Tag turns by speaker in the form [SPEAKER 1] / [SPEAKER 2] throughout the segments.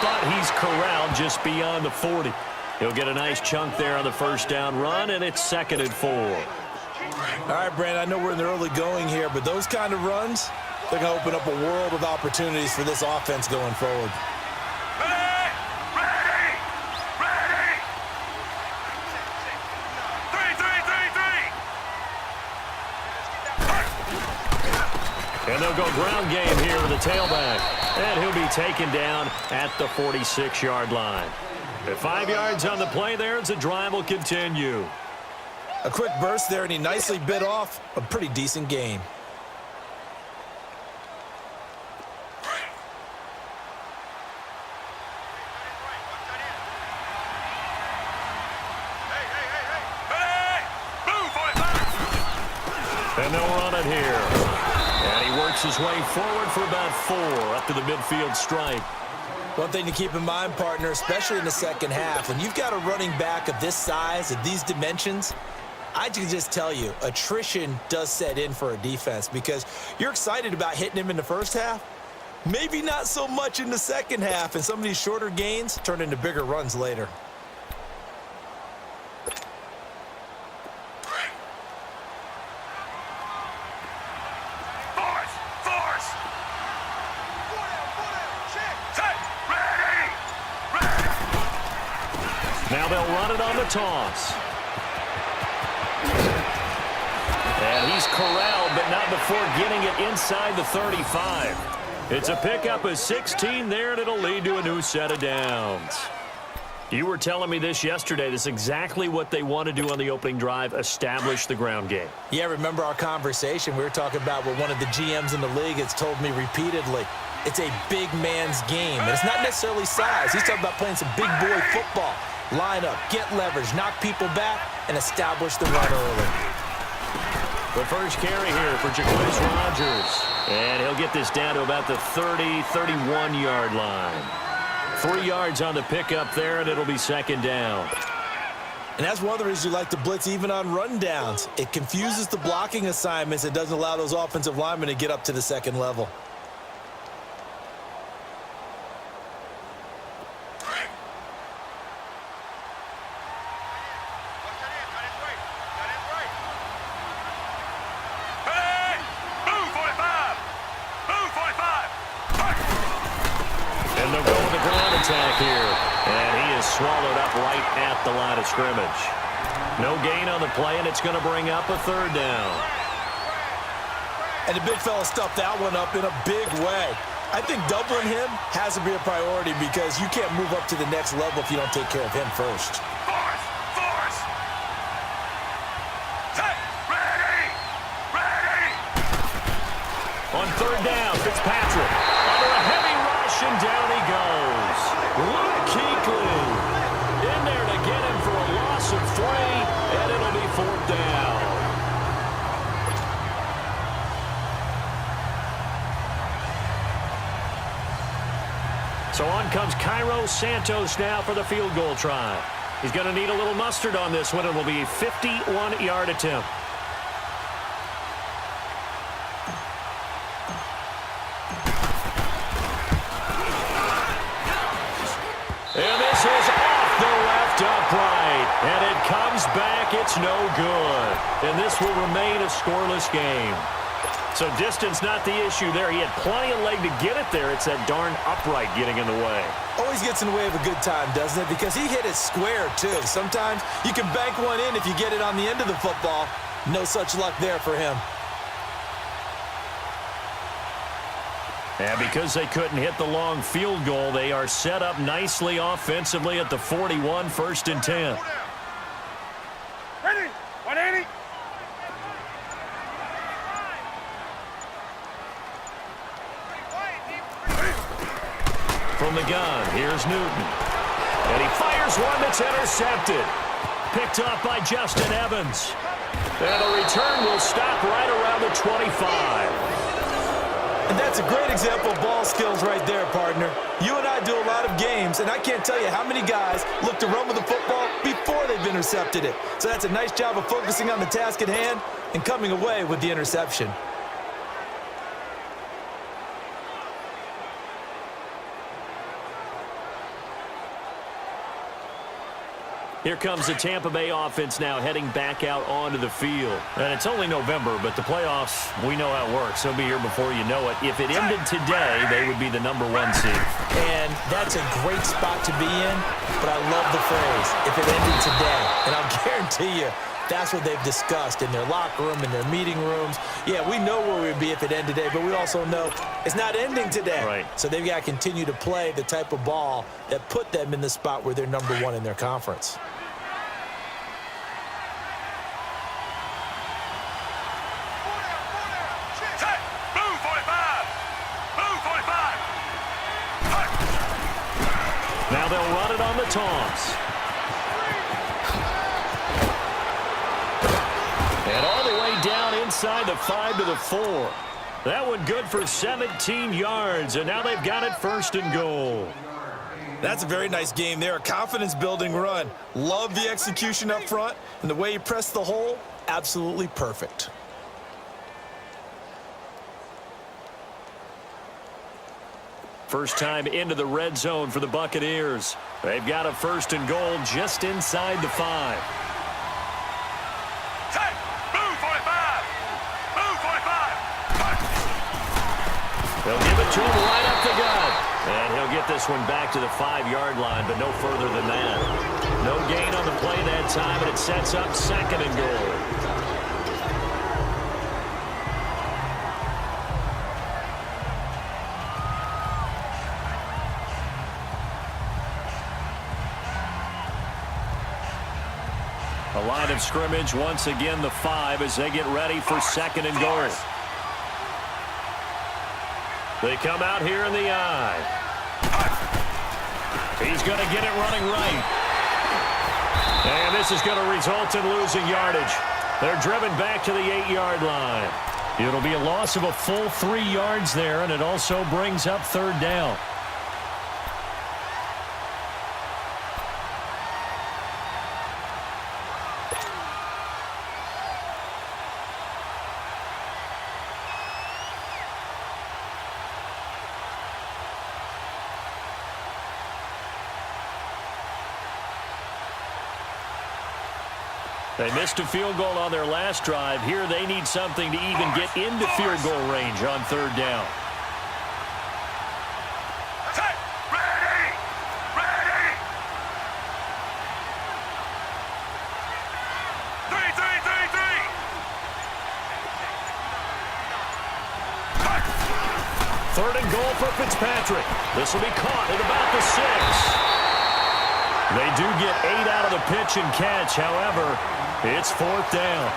[SPEAKER 1] thought he's corralled just beyond the 40. He'll get a nice chunk there on the first down run, and it's 2nd and 4.
[SPEAKER 2] All right, Brandon, I know we're in the early going here, but those kind of runs, they're going to open up a world of opportunities for this offense going forward.
[SPEAKER 1] And they'll go ground game here with the tailback. And he'll be taken down at the 46-yard line. At 5 yards on the play there as the drive will continue.
[SPEAKER 2] A quick burst there, and he nicely bit off a pretty decent gain.
[SPEAKER 1] And they'll run it here. And he works his way forward for about 4 up to the midfield stripe.
[SPEAKER 2] One thing to keep in mind, partner, especially in the second half, when you've got a running back of this size, of these dimensions, I can just tell you, attrition does set in for a defense because you're excited about hitting him in the first half. Maybe not so much in the second half, and some of these shorter gains turn into bigger runs later.
[SPEAKER 1] Now they'll run it on the toss. And he's corralled, but not before getting it inside the 35. It's a pickup of 16 there, and it'll lead to a new set of downs. You were telling me this yesterday. This is exactly what they want to do on the opening drive, establish the ground game.
[SPEAKER 2] Yeah, remember our conversation? We were talking about what one of the GMs in the league has told me repeatedly. It's a big man's game, and it's not necessarily size. He's talking about playing some big boy football. Line up, get leverage, knock people back, and establish the run early.
[SPEAKER 1] The first carry here for Jacquizz Rodgers. And he'll get this down to about the 30, 31-yard line. 3 yards on the pickup there, and it'll be 2nd down.
[SPEAKER 2] And that's one of the reasons you like to blitz even on rundowns. It confuses the blocking assignments. It doesn't allow those offensive linemen to get up to the second level.
[SPEAKER 1] Here, and he is swallowed up right at the line of scrimmage. No gain on the play, and it's going to bring up a 3rd down.
[SPEAKER 2] And the big fella stuffed that one up in a big way. I think doubling him has to be a priority because you can't move up to the next level if you don't take care of him first.
[SPEAKER 1] On 3rd down, Fitzpatrick under a heavy rush, and down he goes. Luke Kuechly in there to get him for a loss of 3, and it'll be 4th down. So on comes Cairo Santos now for the field goal try. He's going to need a little mustard on this one. It will be a 51-yard attempt. And this is off the left upright. And it comes back. It's no good. And this will remain a scoreless game. So distance not the issue there. He had plenty of leg to get it there. It's that darn upright getting in the way.
[SPEAKER 2] Always gets in the way of a good time, doesn't it? Because he hit it square, too. Sometimes you can bank one in if you get it on the end of the football. No such luck there for him.
[SPEAKER 1] And because they couldn't hit the long field goal, they are set up nicely offensively at the 41, 1st and 10.
[SPEAKER 3] Ready? 180.
[SPEAKER 1] From the gun, here's Newton. And he fires one that's intercepted. Picked off by Justin Evans. And the return will stop right around the 25.
[SPEAKER 2] And that's a great example of ball skills right there, partner. You and I do a lot of games, and I can't tell you how many guys look to run with the football before they've intercepted it. So that's a nice job of focusing on the task at hand and coming away with the interception.
[SPEAKER 1] Here comes the Tampa Bay offense now heading back out onto the field. And it's only November, but the playoffs, we know how it works. They'll be here before you know it. If it ended today, they would be the #1 seed.
[SPEAKER 2] And that's a great spot to be in, but I love the phrase, if it ended today. And I'll guarantee you, that's what they've discussed in their locker room, in their meeting rooms. Yeah, we know where we'd be if it ended today, but we also know it's not ending today.
[SPEAKER 1] Right.
[SPEAKER 2] So they've got to continue to play the type of ball that put them in the spot where they're #1 in their conference.
[SPEAKER 1] Now they'll run it on the toss. And all the way down inside the 5 to the 4. That one good for 17 yards, and now they've got it 1st and goal.
[SPEAKER 2] That's a very nice game there, a confidence-building run. Love the execution up front, and the way he pressed the hole, absolutely perfect.
[SPEAKER 1] First time into the red zone for the Buccaneers. They've got a 1st and goal just inside the 5. They'll give it to him right up the gut. And he'll get this one back to the 5-yard line, but no further than that. No gain on the play that time, and it sets up 2nd and goal. A line of scrimmage, once again the 5 as they get ready for 2nd and goal. They come out here in the I. He's going to get it running right. And this is going to result in losing yardage. They're driven back to the 8-yard line. It'll be a loss of a full 3 yards there, and it also brings up 3rd down. They missed a field goal on their last drive. Here they need something to even get into field goal range on 3rd down. Third and goal for Fitzpatrick. This will be caught at about the 6. They do get 8 out of the pitch and catch. However, it's 4th down.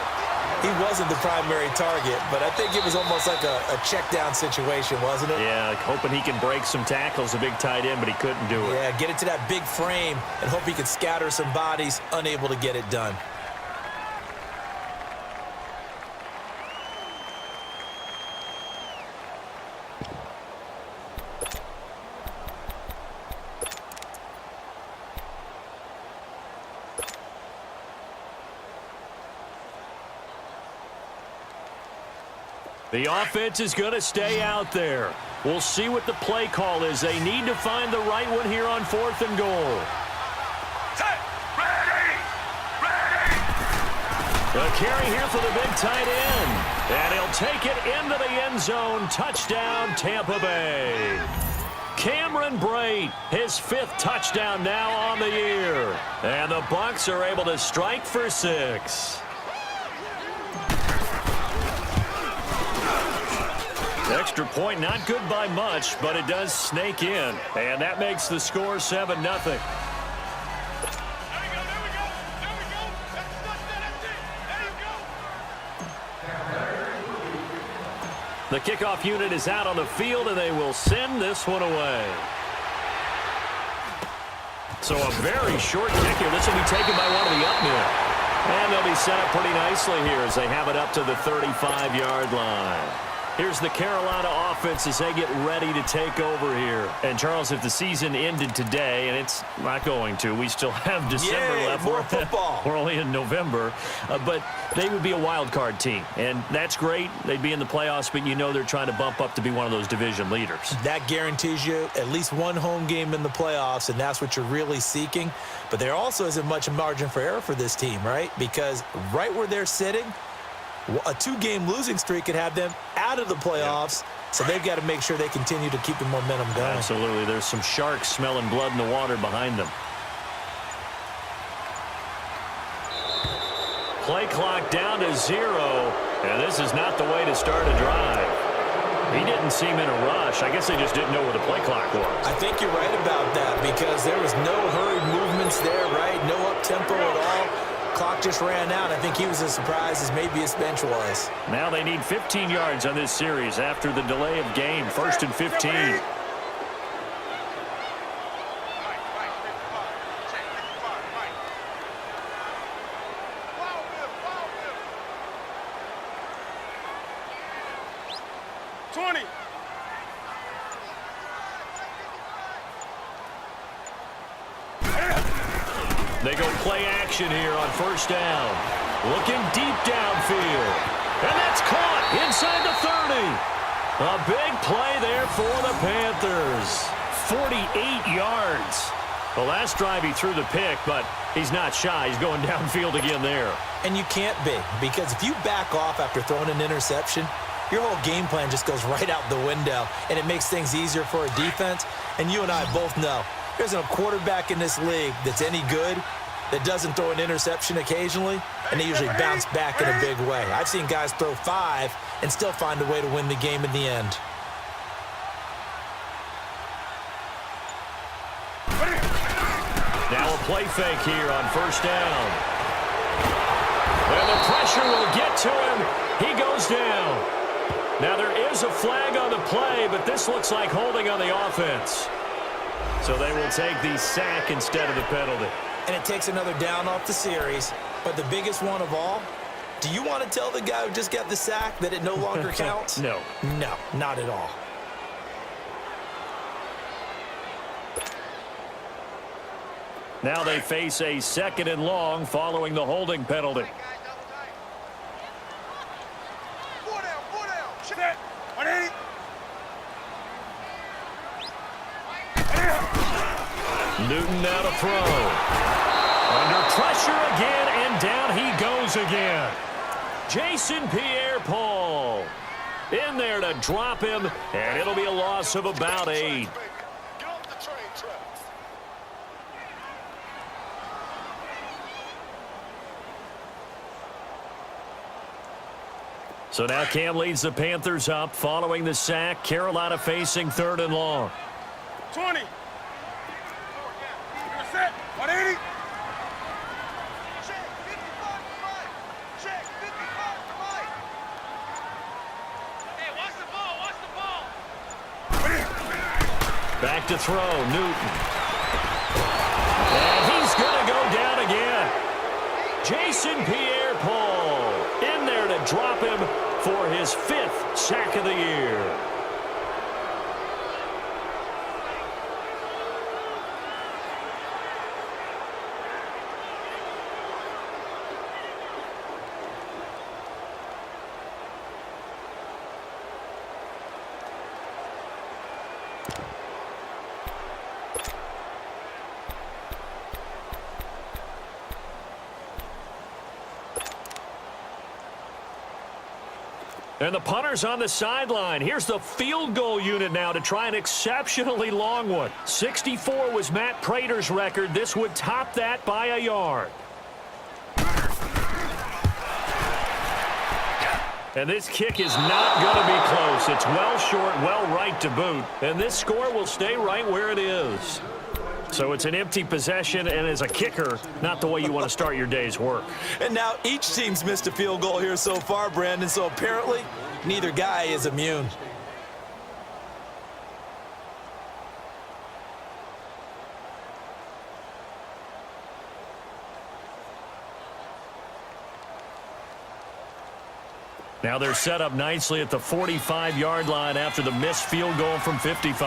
[SPEAKER 2] He wasn't the primary target, but I think it was almost like a check down situation, wasn't it?
[SPEAKER 1] Yeah, like hoping he can break some tackles, a big tight end, but he couldn't do it.
[SPEAKER 2] Yeah, get it to that big frame and hope he could scatter some bodies, unable to get it done.
[SPEAKER 1] The offense is going to stay out there. We'll see what the play call is. They need to find the right one here on 4th and goal. A carry here for the big tight end. And he'll take it into the end zone. Touchdown, Tampa Bay. Cameron Brate, his 5th touchdown now on the year. And the Bucs are able to strike for 6. Extra point, not good by much, but it does snake in. And that makes the score 7-0. The kickoff unit is out on the field, and they will send this one away. So a very short kick here. This will be taken by one of the up men. And they'll be set up pretty nicely here as they have it up to the 35-yard line. Here's the Carolina offense as they get ready to take over here. And, Charles, if the season ended today, and it's not going to, we still have December left.
[SPEAKER 2] More football.
[SPEAKER 1] We're only in November. But they would be a wild card team. And that's great. They'd be in the playoffs, but you know they're trying to bump up to be one of those division leaders. That
[SPEAKER 2] guarantees you at least one home game in the playoffs, and that's what you're really seeking. But there also isn't much margin for error for this team, right? Because right where they're sitting, a two-game losing streak could have them out of the playoffs, so they've got to make sure they continue to keep the momentum going.
[SPEAKER 1] Absolutely. There's some sharks smelling blood in the water behind them. Play clock down to 0, and this is not the way to start a drive. He didn't seem in a rush. I guess they just didn't know where the play clock was.
[SPEAKER 2] I think you're right about that because there was no hurried movements there, right? No up-tempo at all. Clock just ran out. I think he was as surprised as maybe his bench was.
[SPEAKER 1] Now they need 15 yards on this series after the delay of game. 1st and 15. They go play action here on 1st down. Looking deep downfield. And that's caught inside the 30. A big play there for the Panthers. 48 yards. The last drive he threw the pick, but he's not shy. He's going downfield again there.
[SPEAKER 2] And you can't be, because if you back off after throwing an interception, your whole game plan just goes right out the window, and it makes things easier for a defense. And you and I both know there's a quarterback in this league that's any good that doesn't throw an interception occasionally, and they usually bounce back in a big way. I've seen guys throw 5 and still find a way to win the game in the end.
[SPEAKER 1] Now a play fake here on 1st down. And the pressure will get to him. He goes down. Now there is a flag on the play, but this looks like holding on the offense. So they will take the sack instead of the penalty.
[SPEAKER 2] And it takes another down off the series. But the biggest one of all, do you want to tell the guy who just got the sack that it no longer counts?
[SPEAKER 1] No.
[SPEAKER 2] No, not at all.
[SPEAKER 1] Now they face a 2nd and long following the holding penalty. Newton now to throw. Under pressure again, and down he goes again. Jason Pierre-Paul in there to drop him, and it'll be a loss of about 8. So now Cam leads the Panthers up following the sack. Carolina facing 3rd and long.
[SPEAKER 3] 20. Set. 180. Check. 55 to right. Check. 55 to right. Hey, watch the ball. Watch the ball.
[SPEAKER 1] Back to throw. Newton. And he's going to go down again. Jason Pierre-Paul in there to drop him for his 5th sack of the year. And the punter's on the sideline. Here's the field goal unit now to try an exceptionally long one. 64 was Matt Prater's record. This would top that by a yard. And this kick is not going to be close. It's well short, well right to boot. And this score will stay right where it is. So it's an empty possession, and as a kicker, not the way you want to start your day's work.
[SPEAKER 2] And now each team's missed a field goal here so far, Brandon, so apparently neither guy is immune.
[SPEAKER 1] Now they're set up nicely at the 45-yard line after the missed field goal from 55.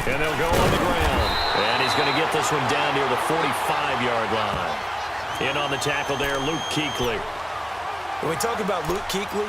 [SPEAKER 1] And they'll go on the ground. And he's going to get this one down near the 45-yard line. In on the tackle there, Luke Kuechly.
[SPEAKER 2] When we talk about Luke Kuechly,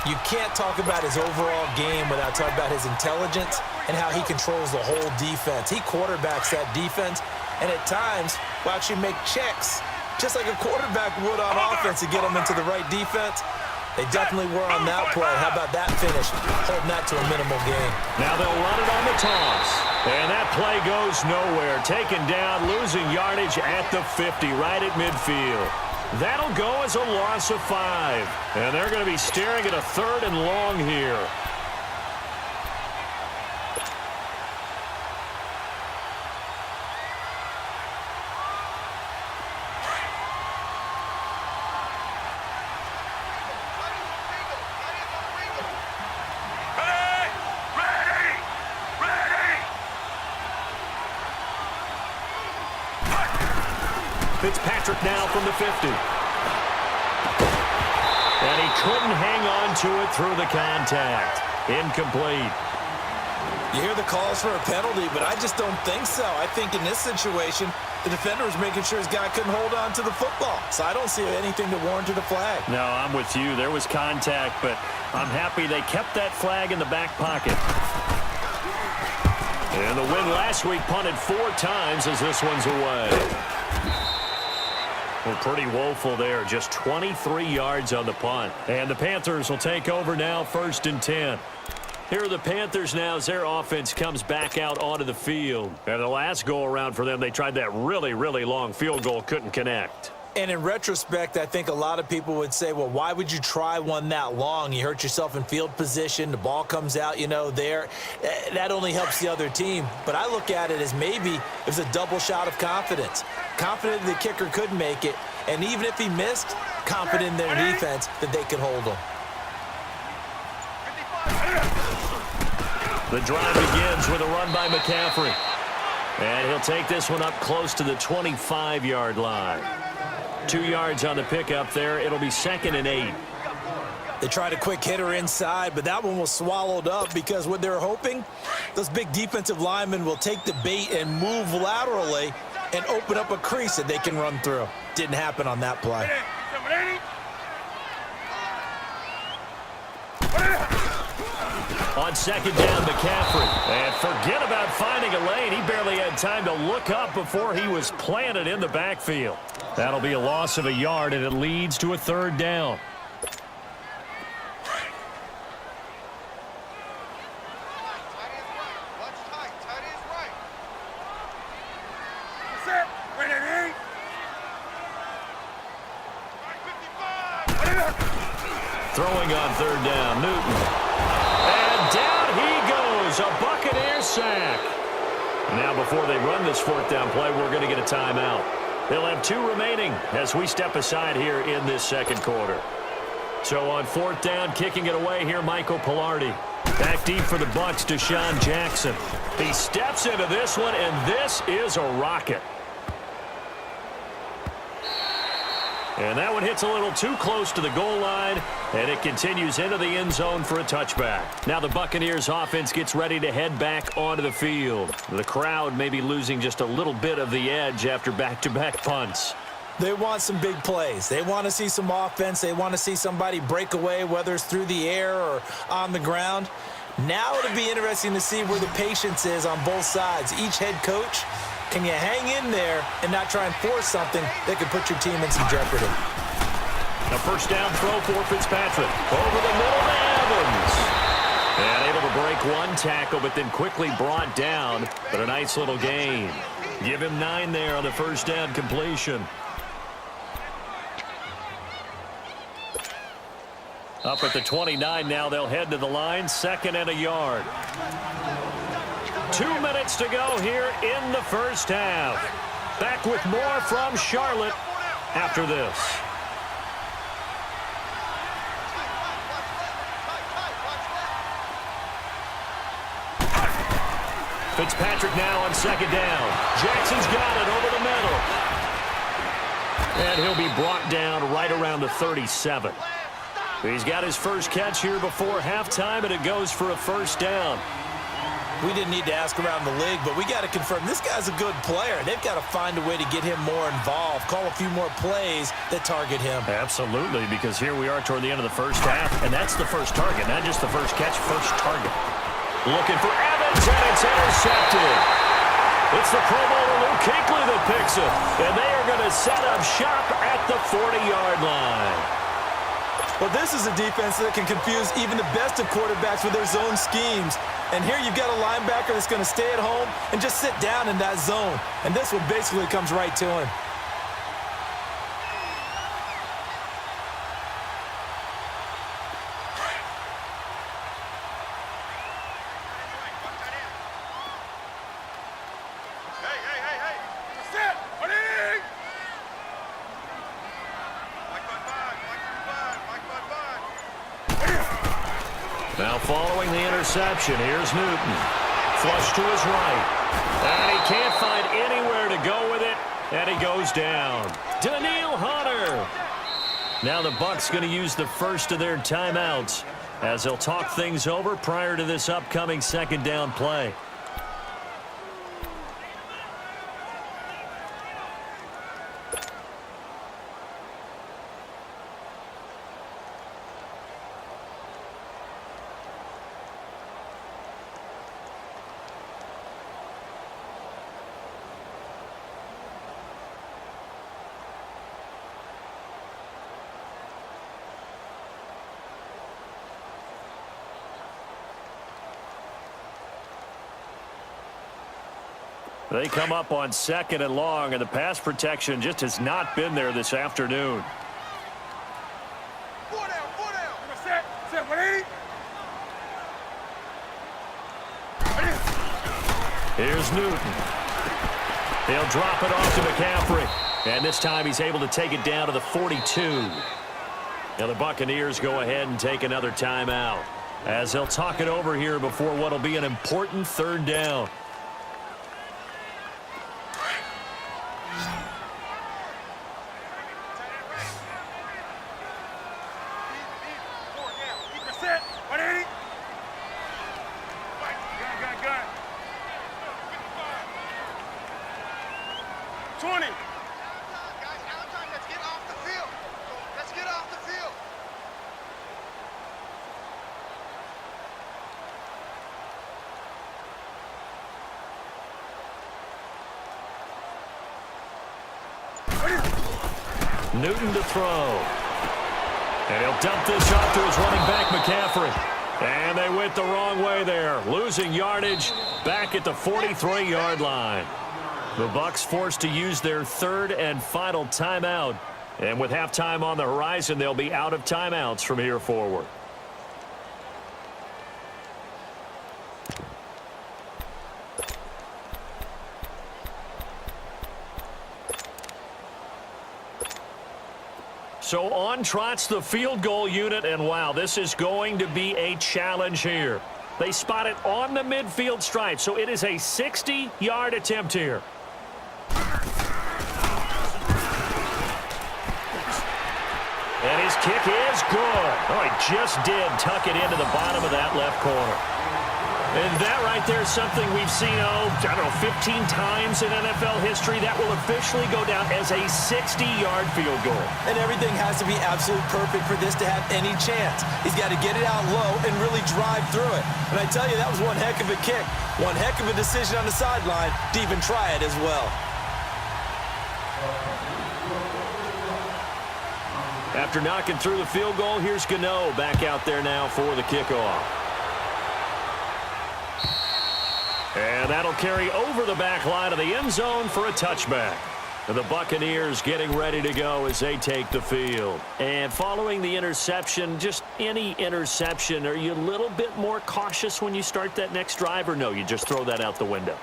[SPEAKER 2] you can't talk about his overall game without talking about his intelligence and how he controls the whole defense. He quarterbacks that defense, and at times will actually make checks, just like a quarterback would on offense to get them into the right defense. They definitely were on that play. How about that finish, holding that to a minimal gain.
[SPEAKER 1] Now they'll run it on the toss. And that play goes nowhere. Taken down, losing yardage at the 50, right at midfield. That'll go as a loss of 5. And they're going to be staring at a 3rd and long here. Fitzpatrick now from the 50. And he couldn't hang on to it through the contact. Incomplete.
[SPEAKER 2] You hear the calls for a penalty, but I just don't think so. I think in this situation, the defender was making sure his guy couldn't hold on to the football. So I don't see anything that warranted a flag.
[SPEAKER 1] No, I'm with you. There was contact, but I'm happy they kept that flag in the back pocket. And the win last week punted 4 times as this one's away. Well, pretty woeful there. Just 23 yards on the punt. And the Panthers will take over now, 1st and 10. Here are the Panthers now as their offense comes back out onto the field. And the last go-around for them, they tried that really, really long field goal, couldn't connect.
[SPEAKER 2] And in retrospect, I think a lot of people would say, well, why would you try one that long? You hurt yourself in field position. The ball comes out, there. That only helps the other team. But I look at it as maybe it was a double shot of confidence. Confident the kicker could make it. And even if he missed, confident in their defense that they could hold him.
[SPEAKER 1] The drive begins with a run by McCaffrey. And he'll take this one up close to the 25-yard line. 2 yards on the pickup there. It'll be 2nd and 8.
[SPEAKER 2] They tried a quick hitter inside, but that one was swallowed up because what they're hoping, those big defensive linemen will take the bait and move laterally and open up a crease that they can run through. Didn't happen on that play.
[SPEAKER 1] On 2nd down, McCaffrey. And forget about finding a lane. He barely had time to look up before he was planted in the backfield. That'll be a loss of a yard, and it leads to a 3rd down. Throwing on 3rd down, Newton. And down he goes, a Buccaneer sack. Now before they run this 4th down play, we're going to get a timeout. They'll have 2 remaining as we step aside here in this 2nd quarter. So on 4th down, kicking it away here, Michael Pilardi. Back deep for the Bucs, Deshaun Jackson. He steps into this one, and this is a rocket. And that one hits a little too close to the goal line, and it continues into the end zone for a touchback. Now the Buccaneers offense gets ready to head back onto the field. The crowd may be losing just a little bit of the edge after back-to-back punts.
[SPEAKER 2] They want some big plays. They want to see some offense. They want to see somebody break away, whether it's through the air or on the ground. Now it'll be interesting to see where the patience is on both sides. Each head coach, can you hang in there and not try and force something that could put your team in some jeopardy?
[SPEAKER 1] A 1st down throw for Fitzpatrick. Over the middle to Evans. And able to break one tackle, but then quickly brought down. But a nice little gain. Give him 9 there on the 1st down completion. Up at the 29 now, they'll head to the line, 2nd and a yard. 2 minutes to go here in the 1st half. Back with more from Charlotte after this. Fitzpatrick now on second down. Jackson's got it over the middle. And he'll be brought down right around the 37. He's got his first catch here before halftime, and it goes for a first down.
[SPEAKER 2] We didn't need to ask around the league, but we got to confirm this guy's a good player. They've got to find a way to get him more involved, call a few more plays that target him.
[SPEAKER 1] Absolutely, because here we are toward the end of the first half, and that's the first target, not just the first catch, first target. Looking for Evans, and it's intercepted. It's the Pro Bowler Luke Kuechly that picks it, and they are going to set up shop at the 40-yard line.
[SPEAKER 4] Well, this is a defense that can confuse even the best of quarterbacks with their zone schemes. And here you've got a linebacker that's going to stay at home and just sit down in that zone. And this one basically comes right to him.
[SPEAKER 1] Now following the interception, here's Newton. Flush to his right. And he can't find anywhere to go with it, and he goes down. Danielle Hunter. Now the Bucs going to use the first of their timeouts as they'll talk things over prior to this upcoming second down play. They come up on second and long, and the pass protection just has not been there this afternoon.
[SPEAKER 3] Four down. Set, 180.
[SPEAKER 1] Here's Newton. He'll drop it off to McCaffrey. And this time he's able to take it down to the 42. Now the Buccaneers go ahead and take another timeout as they'll talk it over here before what will be an important third down.
[SPEAKER 3] Set, 180. Gun. 20. Guys, out of time. Let's get off the field. Let's get off the field.
[SPEAKER 1] Newton to throw. And he'll dump this off to his running back, McCaffrey. And they went the wrong way there, losing yardage back at the 43-yard line. The Bucs forced to use their third and final timeout. And with halftime on the horizon, they'll be out of timeouts from here forward. So on trots the field goal unit, and wow, this is going to be a challenge here. They spot it on the midfield stripe, so it is a 60-yard attempt here. And his kick is good. Oh, he just did tuck it into the bottom of that left corner. And that right there is something we've seen, 15 times in NFL history. That will officially go down as a 60-yard field goal.
[SPEAKER 4] And everything has to be absolutely perfect for this to have any chance. He's got to get it out low and really drive through it. And I tell you, that was one heck of a kick. One heck of a decision on the sideline to even try it as well.
[SPEAKER 1] After knocking through the field goal, here's Gano back out there now for the kickoff. And that'll carry over the back line of the end zone for a touchback. And the Buccaneers getting ready to go as they take the field. And following the interception, just any interception, are you a little bit more cautious when you start that next drive, or no, you just throw that out the window?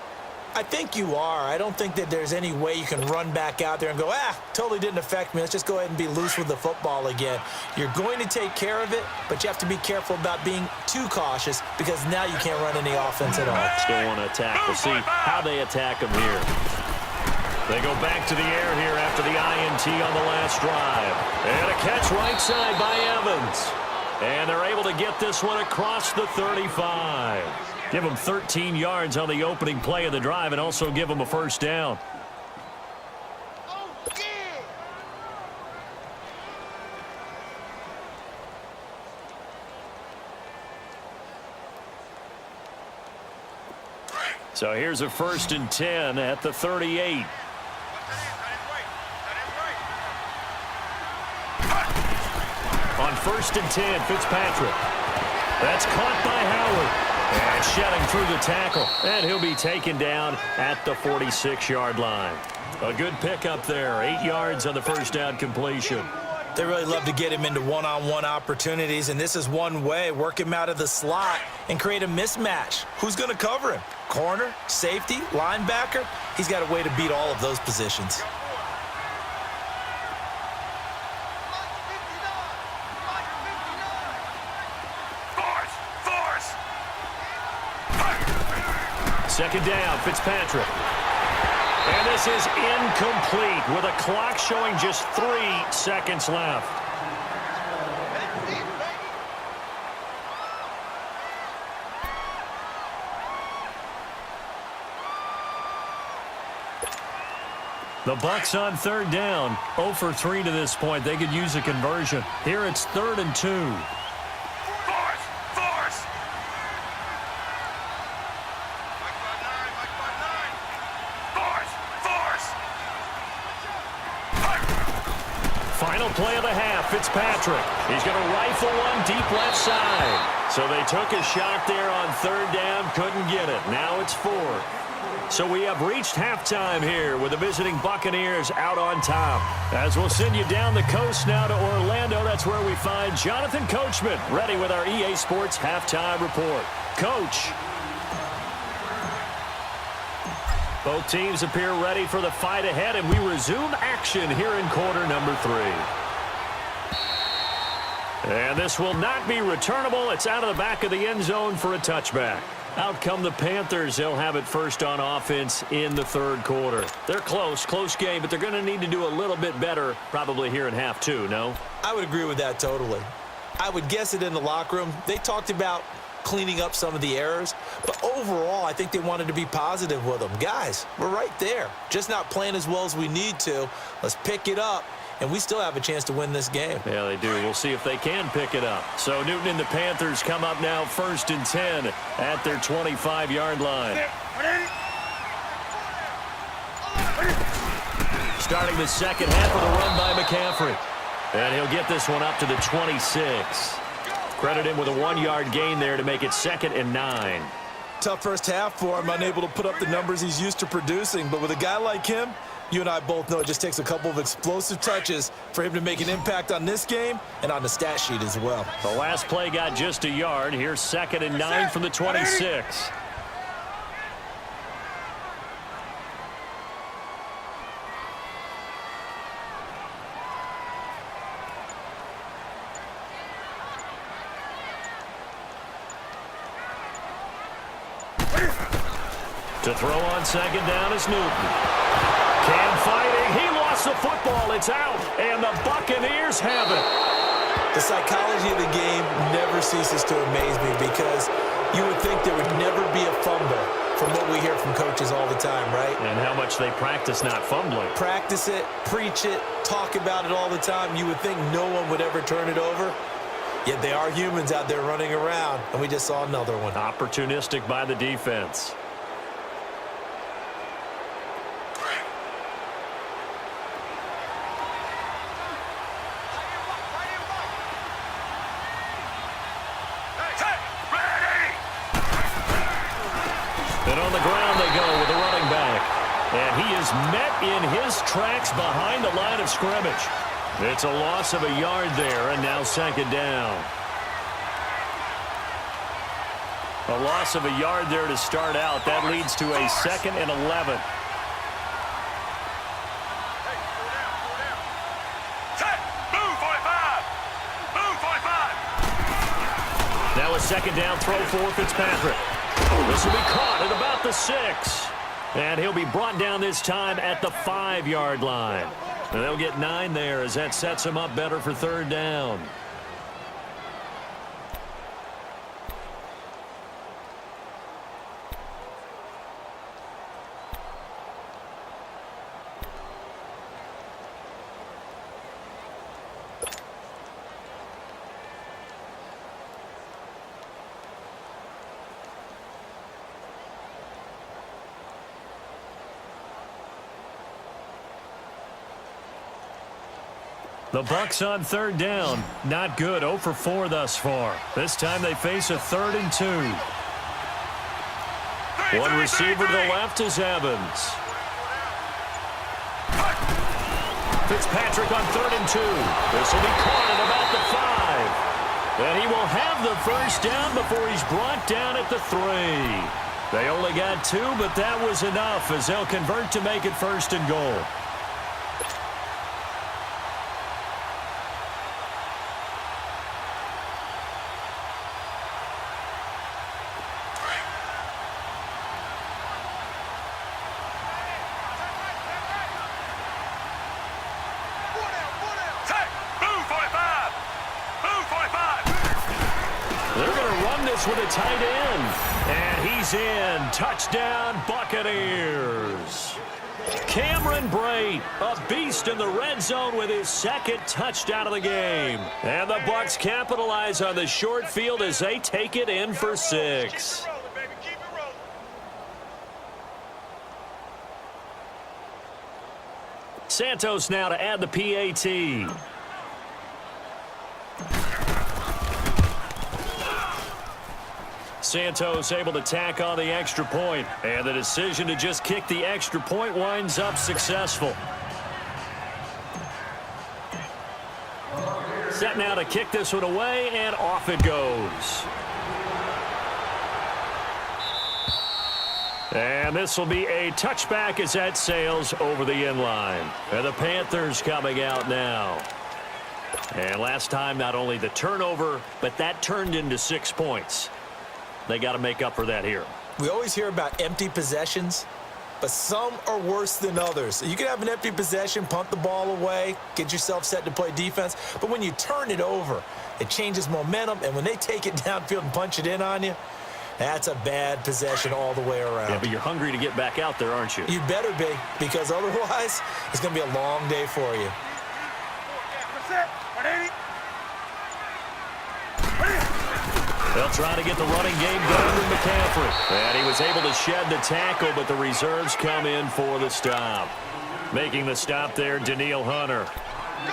[SPEAKER 2] I think you are. I don't think that there's any way you can run back out there and go, totally didn't affect me. Let's just go ahead and be loose with the football again. You're going to take care of it, but you have to be careful about being too cautious because now you can't run any offense at all.
[SPEAKER 1] Still want to attack. We'll see how they attack them here. They go back to the air here after the INT on the last drive. And a catch right side by Evans. And they're able to get this one across the 35. Give them 13 yards on the opening play of the drive and also give them a first down.
[SPEAKER 3] Oh, yeah.
[SPEAKER 1] So here's a 1st and 10 at the 38. On 1st and 10, Fitzpatrick. That's caught by Howard. And shedding through the tackle. And he'll be taken down at the 46-yard line. A good pickup there. 8 yards on the first down completion.
[SPEAKER 2] They really love to get him into one-on-one opportunities, and this is one way. Work him out of the slot and create a mismatch. Who's going to cover him? Corner, safety, linebacker? He's got a way to beat all of those positions.
[SPEAKER 1] Second down, Fitzpatrick. And this is incomplete with a clock showing just 3 seconds left. The Bucks on 3rd down. 0 for 3 to this point. They could use a conversion. Here it's 3rd and 2. Final play of the half, Fitzpatrick. He's going to rifle one deep left side. So they took a shot there on 3rd down, couldn't get it. Now it's 4th. So we have reached halftime here with the visiting Buccaneers out on top. As we'll send you down the coast now to Orlando, that's where we find Jonathan Coachman ready with our EA Sports halftime report. Coach. Both teams appear ready for the fight ahead, and we resume action here in quarter number 3. And this will not be returnable. It's out of the back of the end zone for a touchback. Out come the Panthers. They'll have it first on offense in the 3rd quarter. They're close game, but they're going to need to do a little bit better probably here in half 2, no?
[SPEAKER 2] I would agree with that totally. I would guess it in the locker room. They talked about cleaning up some of the errors, but overall, I think they wanted to be positive with them. Guys, we're right there. Just not playing as well as we need to. Let's pick it up, and we still have a chance to win this game.
[SPEAKER 1] Yeah, they do. We'll see if they can pick it up. So Newton and the Panthers come up now 1st and 10 at their 25-yard line. Starting the second half with a run by McCaffrey. And he'll get this one up to the 26. Credit him with a 1-yard gain there to make it 2nd and 9.
[SPEAKER 4] Tough first half for him, unable to put up the numbers he's used to producing. But with a guy like him, you and I both know it just takes a couple of explosive touches for him to make an impact on this game and on the stat sheet as well.
[SPEAKER 1] The last play got just a yard. Here's 2nd and 9 from the 26. To throw on 2nd down is Newton. Cam fighting. He lost the football. It's out. And the Buccaneers have it.
[SPEAKER 2] The psychology of the game never ceases to amaze me because you would think there would never be a fumble from what we hear from coaches all the time, right?
[SPEAKER 1] And how much they practice not fumbling.
[SPEAKER 2] Practice it, preach it, talk about it all the time. You would think no one would ever turn it over. Yet they are humans out there running around, and we just saw another one.
[SPEAKER 1] Opportunistic by the defense. And on the ground they go with the running back. And he is met in his tracks behind the line of scrimmage. It's a loss of a yard there, and now 2nd down. A loss of a yard there to start out. That leads to a 2nd and 11. Now a 2nd down throw for Fitzpatrick. This will be caught at about the 6. And he'll be brought down this time at the 5-yard line. And they'll get 9 there as that sets him up better for 3rd down. The Bucs on 3rd down. Not good. 0 for 4 thus far. This time they face a 3rd and 2. One receiver to the left is Evans. Fitzpatrick on 3rd and 2. This will be caught at about the 5. And he will have the 1st down before he's brought down at the 3. They only got 2, but that was enough as they'll convert to make it 1st and goal. With a tight end. And he's in. Touchdown, Buccaneers. Cameron Brate, a beast in the red zone with his 2nd touchdown of the game. And the Bucs capitalize on the short field as they take it in for 6. Santos now to add the PAT. Santos able to tack on the extra point, and the decision to just kick the extra point winds up successful. Set now to kick this one away, and off it goes. And this will be a touchback as that sails over the end line. And the Panthers coming out now. And last time, not only the turnover, but that turned into 6 points. They got to make up for that here.
[SPEAKER 2] We always hear about empty possessions, but some are worse than others. You can have an empty possession, punt the ball away, get yourself set to play defense, but when you turn it over, it changes momentum, and when they take it downfield and punch it in on you, that's a bad possession all the way around.
[SPEAKER 1] Yeah, but you're hungry to get back out there, aren't you?
[SPEAKER 2] You better be, because otherwise, it's going to be a long day for you.
[SPEAKER 1] They'll try to get the running game going with McCaffrey. And he was able to shed the tackle, but the reserves come in for the stop. Making the stop there, Danielle Hunter.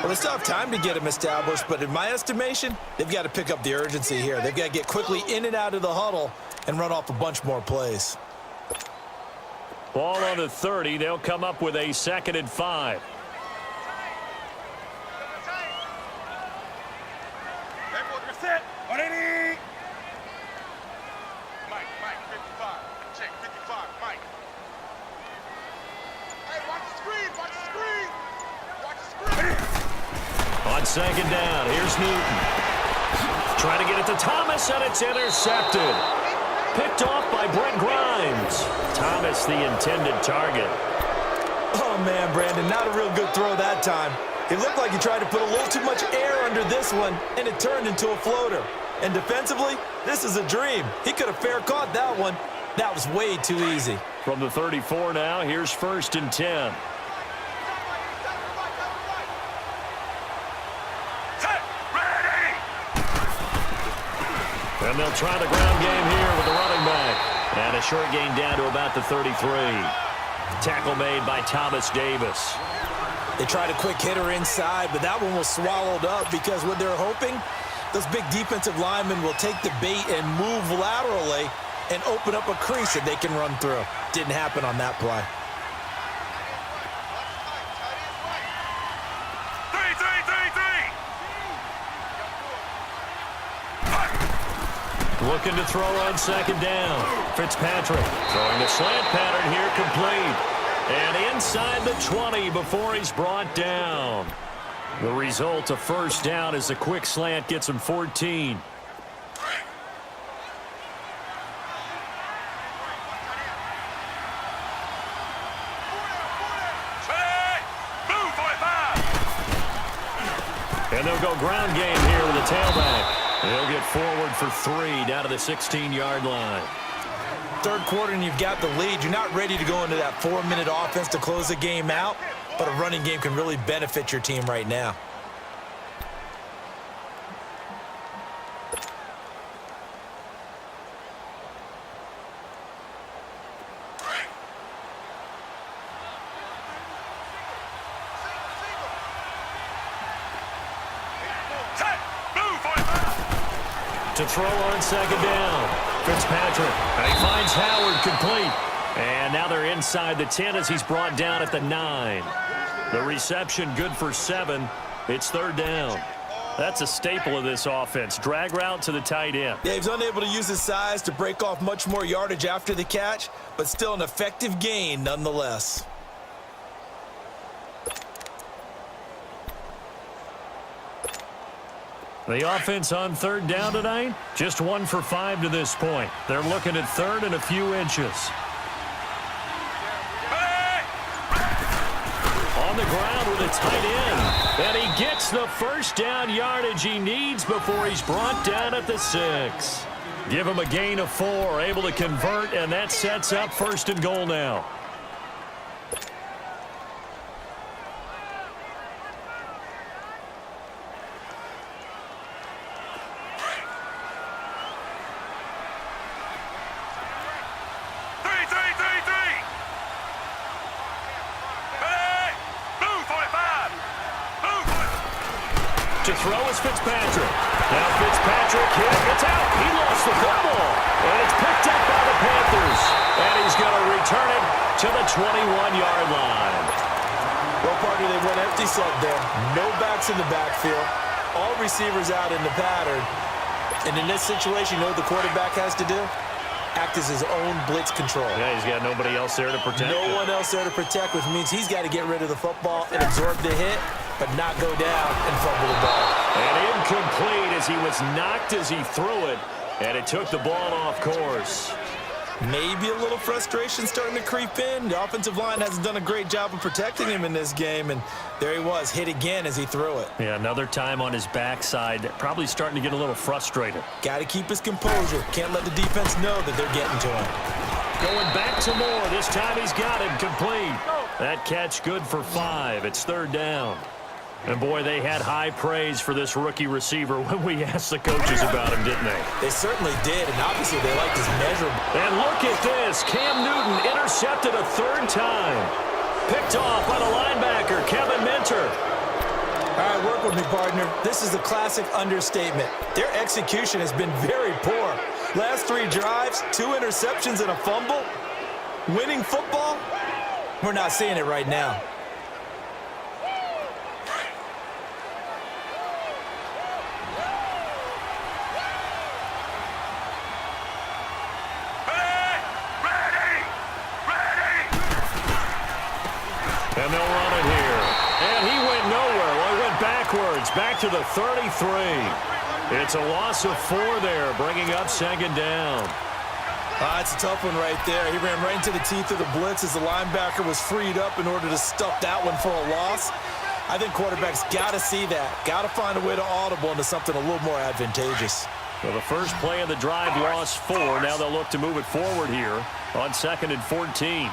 [SPEAKER 2] Well, it's tough time to get him established, but in my estimation, they've got to pick up the urgency here. They've got to get quickly in and out of the huddle and run off a bunch more plays.
[SPEAKER 1] Ball on the 30. They'll come up with a 2nd and 5. On 2nd down, here's Newton. Trying to get it to Thomas, and it's intercepted. Picked off by Brent Grimes. Thomas, the intended target.
[SPEAKER 4] Oh, man, Brandon, not a real good throw that time. It looked like he tried to put a little too much air under this one, and it turned into a floater. And defensively, this is a dream. He could have fair caught that one. That was way too easy.
[SPEAKER 1] From the 34 now, here's 1st and 10. And they'll try the ground game here with the running back. And a short gain down to about the 33. Tackle made by Thomas Davis.
[SPEAKER 2] They tried a quick hitter inside, but that one was swallowed up because what they're hoping, those big defensive linemen will take the bait and move laterally and open up a crease that they can run through. Didn't happen on that play.
[SPEAKER 1] Looking to throw on second down. Fitzpatrick throwing the slant pattern here, complete. And inside the 20 before he's brought down. The result, a first down as the quick slant gets him 14. And they'll go ground game here with a tailback. They'll get forward for 3 down to the 16-yard line.
[SPEAKER 2] Third quarter and you've got the lead. You're not ready to go into that 4-minute offense to close the game out, but a running game can really benefit your team right now.
[SPEAKER 1] To throw on second down. Fitzpatrick. And he finds Howard complete. And now they're inside the 10 as he's brought down at the 9. The reception good for 7. It's third down. That's a staple of this offense. Drag route to the tight end.
[SPEAKER 2] Yeah, he's unable to use his size to break off much more yardage after the catch, but still an effective gain nonetheless.
[SPEAKER 1] The offense on third down tonight, just 1 for 5 to this point. They're looking at third and a few inches. On the ground with a tight end. And he gets the first down yardage he needs before he's brought down at the 6. Give him a gain of 4, able to convert, and that sets up first and goal now. To throw is Fitzpatrick. Now Fitzpatrick hit. It's out. He lost the football. And it's picked up by the Panthers. And he's going to return it to the 21-yard line.
[SPEAKER 2] Well, partner, they went empty set there. No backs in the backfield. All receivers out in the pattern. And in this situation, you know what the quarterback has to do? Act as his own blitz control.
[SPEAKER 1] Yeah, he's got nobody else there to protect.
[SPEAKER 2] No one else there to protect, which means he's got to get rid of the football and absorb the hit, but not go down and fumble the ball.
[SPEAKER 1] And incomplete as he was knocked as he threw it, and it took the ball off course.
[SPEAKER 2] Maybe a little frustration starting to creep in. The offensive line hasn't done a great job of protecting him in this game, and there he was, hit again as he threw it.
[SPEAKER 1] Yeah, another time on his backside, probably starting to get a little frustrated.
[SPEAKER 2] Got to keep his composure. Can't let the defense know that they're getting to him.
[SPEAKER 1] Going back to Moore. This time he's got it complete. That catch good for 5. It's third down. And, boy, they had high praise for this rookie receiver when we asked the coaches about him, didn't they?
[SPEAKER 2] They certainly did, and obviously they liked his measure.
[SPEAKER 1] And look at this. Cam Newton intercepted a third time. Picked off by the linebacker, Kevin Minter.
[SPEAKER 2] All right, work with me, partner. This is a classic understatement. Their execution has been very poor. Last 3 drives, 2 interceptions and a fumble. Winning football? We're not seeing it right now.
[SPEAKER 1] And they'll run it here. And he went nowhere. Well, he went backwards, back to the 33. It's a loss of 4 there, bringing up second down.
[SPEAKER 2] It's a tough one right there. He ran right into the teeth of the blitz as the linebacker was freed up in order to stuff that one for a loss. I think quarterbacks got to see that. Got to find a way to audible into something a little more advantageous.
[SPEAKER 1] Well, the first play of the drive lost 4. Now they'll look to move it forward here on 2nd and 14.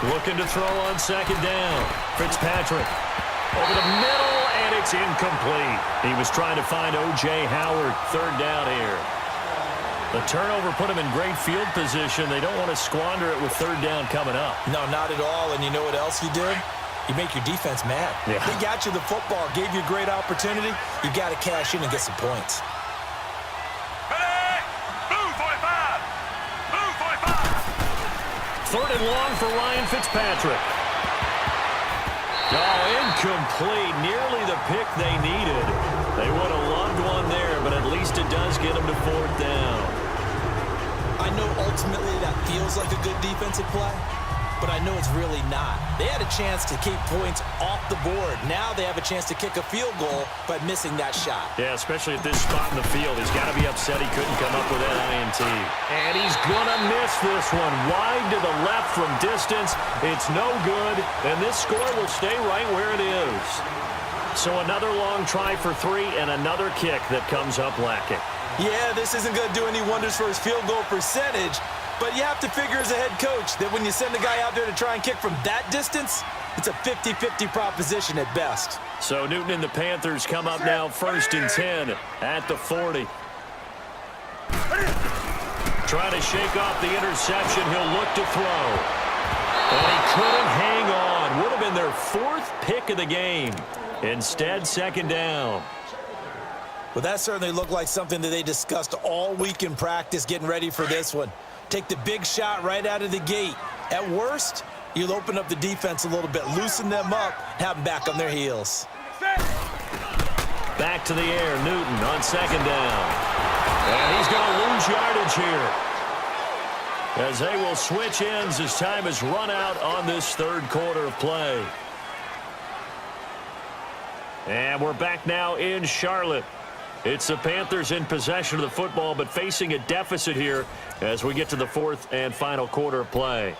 [SPEAKER 1] Looking to throw on second down. Fitzpatrick over the middle, and it's incomplete. He was trying to find O.J. Howard. Third down here. The turnover put him in great field position. They don't want to squander it with third down coming up.
[SPEAKER 2] No, not at all. And you know what else you do? You make your defense mad.
[SPEAKER 1] Yeah.
[SPEAKER 2] They got you the football, gave you a great opportunity. You got to cash in and get some points.
[SPEAKER 1] third and long for Ryan Fitzpatrick. Oh, incomplete. Nearly the pick they needed. They would have loved one there, but at least it does get them to fourth down.
[SPEAKER 2] I know ultimately that feels like a good defensive play, but I know it's really not. They had a chance to keep points off the board. Now they have a chance to kick a field goal by missing that shot.
[SPEAKER 1] Yeah, especially at this spot in the field. He's got to be upset he couldn't come up with that INT. And he's going to miss this one. Wide to the left from distance. It's no good, and this score will stay right where it is. So another long try for 3 and another kick that comes up lacking.
[SPEAKER 4] Yeah, this isn't going to do any wonders for his field goal percentage, but you have to figure as a head coach that when you send a guy out there to try and kick from that distance, it's a 50-50 proposition at best.
[SPEAKER 1] So Newton and the Panthers come up now 1st and 10 at the 40. Trying to shake off the interception. He'll look to throw. And he couldn't hang on. Would have been their 4th pick of the game. Instead, 2nd down.
[SPEAKER 2] Well, that certainly looked like something that they discussed all week in practice getting ready for this one. Take the big shot right out of the gate. At worst, you'll open up the defense a little bit, loosen them up, have them back on their heels.
[SPEAKER 1] Back to the air, Newton on 2nd down. And he's going to lose yardage here, as they will switch ends as time has run out on this 3rd quarter of play. And we're back now in Charlotte. It's the Panthers in possession of the football, but facing a deficit here as we get to the 4th and final quarter of play.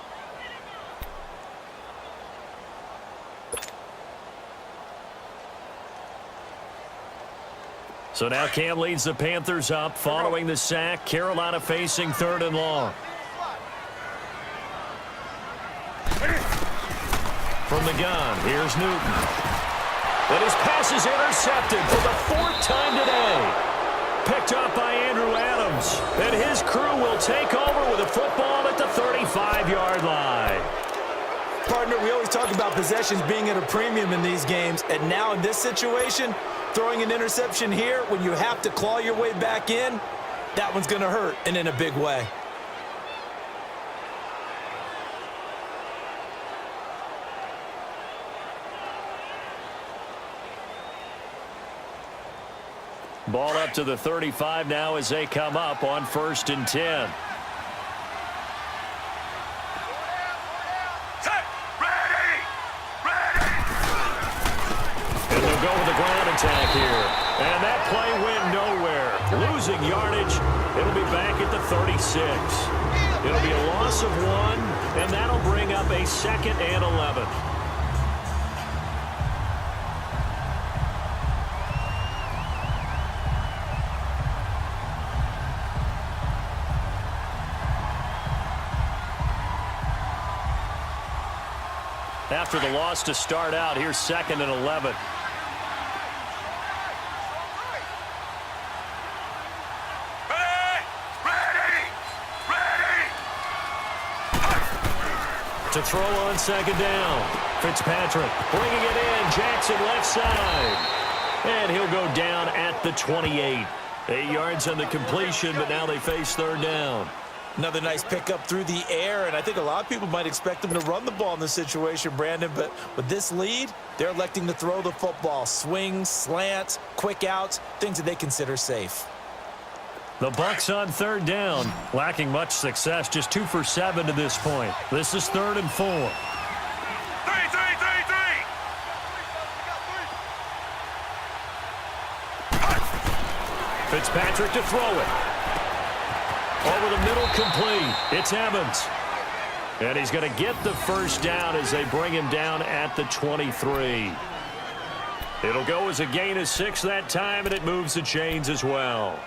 [SPEAKER 1] So now Cam leads the Panthers up following the sack. Carolina facing 3rd and long. From the gun, here's Newton. And his pass is intercepted for the 4th time today. Picked up by Andrew Adams. And his crew will take over with a football at the 35-yard line.
[SPEAKER 4] Partner, we always talk about possessions being at a premium in these games, and now in this situation, throwing an interception here when you have to claw your way back in, that one's going to hurt, and in a big way.
[SPEAKER 1] Ball up to the 35 now as they come up on 1st and 10. And they'll go with the ground attack here. And that play went nowhere. Losing yardage. It'll be back at the 36. It'll be a loss of 1, and that'll bring up a 2nd and 11. After the loss to start out, here's 2nd and 11. To throw on 2nd down. Fitzpatrick bringing it in. Jackson left side. And he'll go down at the 28. 8 yards on the completion, but now they face 3rd down.
[SPEAKER 2] Another nice pickup through the air, and I think a lot of people might expect them to run the ball in this situation, Brandon, but with this lead, they're electing to throw the football. Swings, slants, quick outs, things that they consider safe.
[SPEAKER 1] The Bucs on 3rd down, lacking much success, just 2 for 7 to this point. This is 3rd and 4. Fitzpatrick to throw it. Over the middle, complete. It's Evans. And he's going to get the 1st down as they bring him down at the 23. It'll go as a gain of 6 that time, and it moves the chains as well.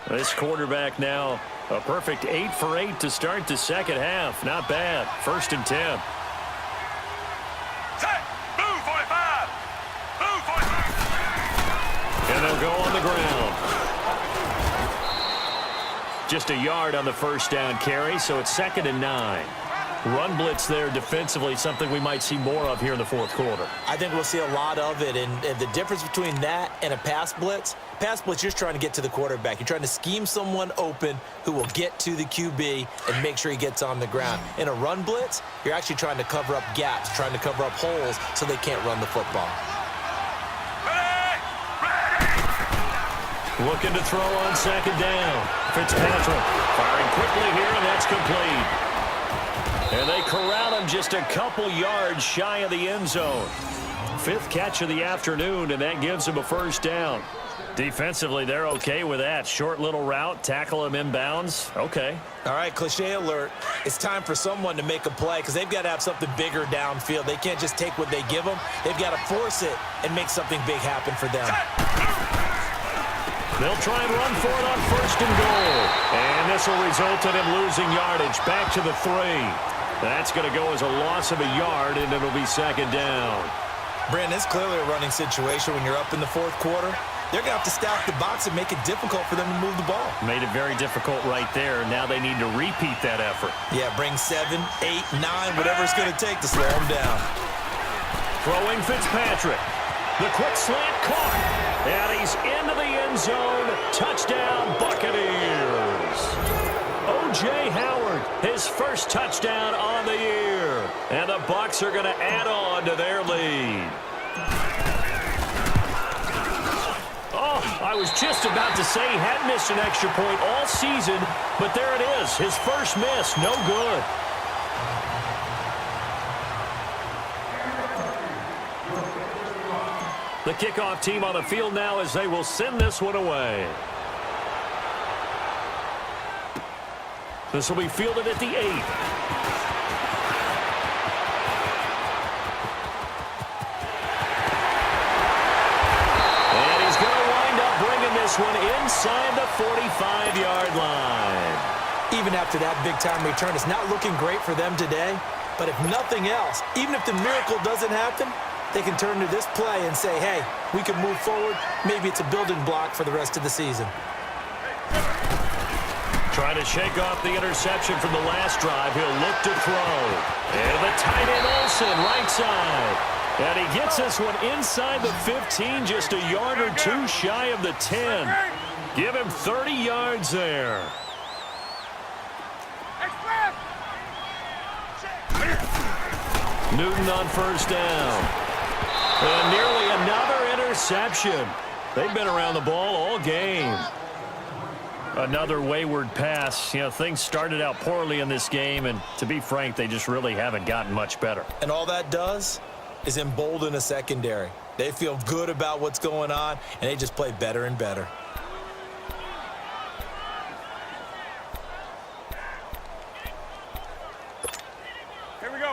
[SPEAKER 1] This quarterback now, a perfect 8 for 8 to start the 2nd half. Not bad. 1st and 10. And they'll go on the ground. Just a yard on the 1st down carry, so it's 2nd and 9. Run blitz there defensively, something we might see more of here in the fourth quarter.
[SPEAKER 2] I think we'll see a lot of it, and the difference between that and a pass blitz, you're just trying to get to the quarterback. You're trying to scheme someone open who will get to the QB and make sure he gets on the ground. In a run blitz, you're actually trying to cover up gaps, trying to cover up holes so they can't run the football.
[SPEAKER 1] Looking to throw on second down. Fitzpatrick firing quickly here, and that's complete. And they corral him just a couple yards shy of the end zone. 5th catch of the afternoon, and that gives him a first down. Defensively, they're okay with that. Short little route, tackle him inbounds. Okay.
[SPEAKER 2] All right, cliche alert. It's time for someone to make a play because they've got to have something bigger downfield. They can't just take what they give them. They've got to force it and make something big happen for them.
[SPEAKER 1] They'll try and run for it on first and goal. And this will result in him losing yardage. Back to the 3. That's going to go as a loss of a yard, and it'll be second down.
[SPEAKER 2] Brandon, it's clearly a running situation when you're up in the fourth quarter. They're going to have to stack the box and make it difficult for them to move the ball.
[SPEAKER 1] Made it very difficult right there. Now they need to repeat that effort.
[SPEAKER 2] Yeah, bring 7, 8, 9, whatever it's going to take to slow them down.
[SPEAKER 1] Throwing Fitzpatrick. The quick slant caught. And he's into the end zone. Touchdown, Buccaneers. O.J. Howard, his first touchdown on the year. And the Bucs are going to add on to their lead. Oh, I was just about to say he hadn't missed an extra point all season, but there it is. His first miss, no good. The kickoff team on the field now as they will send this one away. This will be fielded at the 8. And he's going to wind up bringing this one inside the 45-yard line.
[SPEAKER 2] Even after that big-time return, it's not looking great for them today. But if nothing else, even if the miracle doesn't happen, they can turn to this play and say, hey, we can move forward. Maybe it's a building block for the rest of the season.
[SPEAKER 1] Trying to shake off the interception from the last drive. He'll look to throw. And the tight end Olsen, right side. And he gets this one inside the 15, just a yard or two shy of the 10. Give him 30 yards there. Newton on first down. And nearly another interception. They've been around the ball all game. Another wayward pass. You know, things started out poorly in this game, and to be frank, they just really haven't gotten much better.
[SPEAKER 2] And all that does is embolden a secondary. They feel good about what's going on, and they just play better and better.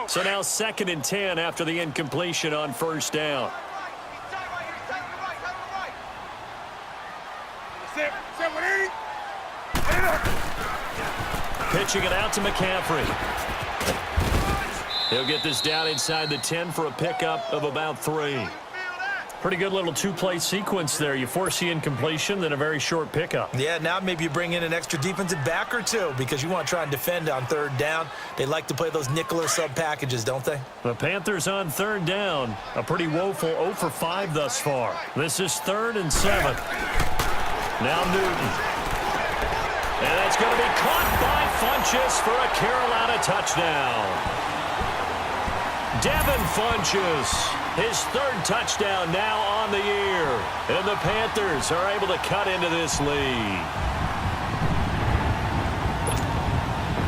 [SPEAKER 1] So now 2nd and 10 after the incompletion on first down. Pitching it out to McCaffrey. He'll get this down inside the 10 for a pickup of about 3. Pretty good little two-play sequence there. You force the incompletion, then a very short pickup.
[SPEAKER 2] Yeah, now maybe you bring in an extra defensive back or two because you want to try and defend on 3rd down. They like to play those nickel or sub packages, don't they?
[SPEAKER 1] The Panthers on 3rd down. A pretty woeful 0 for 5 thus far. This is 3rd and 7. Now Newton. And that's going to be caught by Funchess for a Carolina touchdown. Devin Funchess, his 3rd touchdown now on the year. And the Panthers are able to cut into this lead.